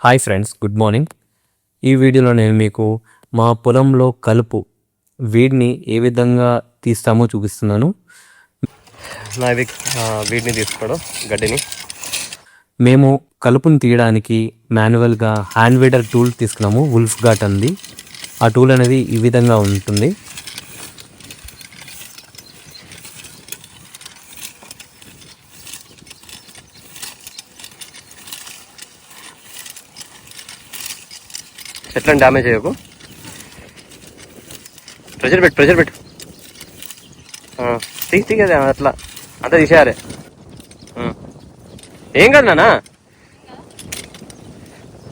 Hi friends, good morning. ఈ వీడియోలో నేను మీకు మా పొలంలో కలుపు వీడిని ఏ విధంగా తీస్తామో చూపిస్తున్నాను. నాది వీడిని తీసుకోవడం గడ్డిని. మేము కలుపుని తీయడానికి మాన్యువల్గా హ్యాండ్ వీడర్ టూల్ తీసుకున్నాము. వుల్ఫ్ గాట్ అంది. ఆ టూల్ అనేది ఈ విధంగా ఉంటుంది. చెట్లను డ్యామేజ్ చేయకు. ప్రెషర్ పెట్టు తీసి కదా అట్లా అంతా తీసేయాలి. ఏం కాదు నానా,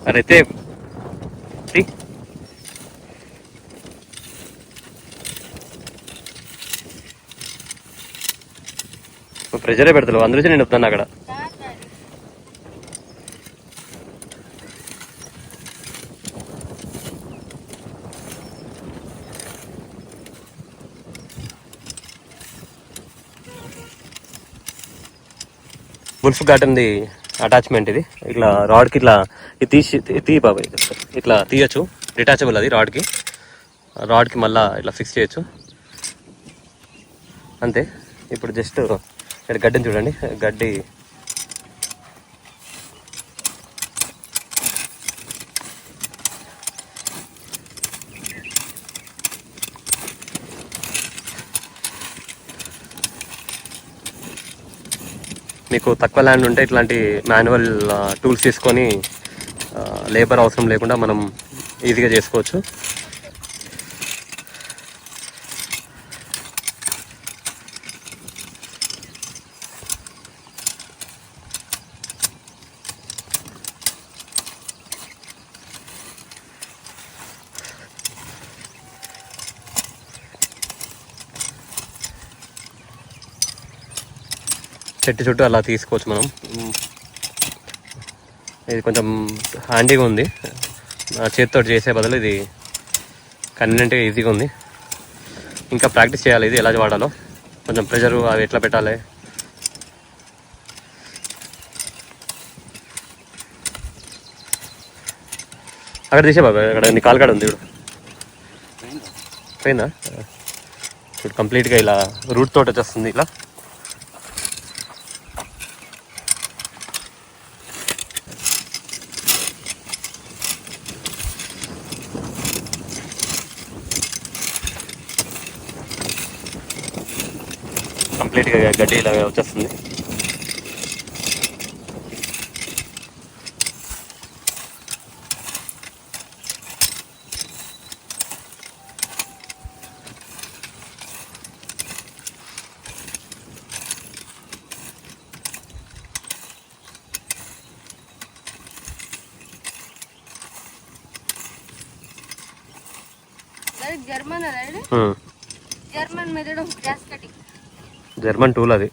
అరే తీ ప్రెషరే పెడతావు. అందరూ నేను చెప్తాను అక్కడ. వుల్ఫ్ గాట్ ఉంది అటాచ్మెంట్. ఇది ఇట్లా రాడ్కి ఇట్లా తీసి బాబాయ్ ఇట్లా తీయచ్చు. డిటాచబుల్ అది రాడ్కి మళ్ళీ ఇట్లా ఫిక్స్ చేయొచ్చు అంతే. ఇప్పుడు జస్ట్ ఇక్కడ గడ్డిని చూడండి. గడ్డి మీకు తక్కువ ల్యాండ్ ఉంటే ఇట్లాంటి మాన్యువల్ టూల్స్ తీసుకొని లేబర్ అవసరం లేకుండా మనం ఈజీగా చేసుకోవచ్చు. చెట్టు చుట్టూ అలా తీసుకోవచ్చు మనం. ఇది కొంచెం హ్యాండీగా ఉంది. చేతితో చేసే బదులు ఇది కన్వీనియంట్గా ఈజీగా ఉంది. ఇంకా ప్రాక్టీస్ చేయాలి ఇది ఎలా వాడాలో. కొంచెం ప్రెషరు అవి ఎట్లా పెట్టాలి. అక్కడ తీసే బాబా, అక్కడ నీ కాలు కాడ ఉంది ఇప్పుడు. పోయిందా? ఇప్పుడు కంప్లీట్గా ఇలా రూట్ తోట వచ్చేస్తుంది. ఇలా కంప్లీట్గా గడ్డి ఇలా వచ్చేస్తుంది. జర్మన్ టూల్ అది.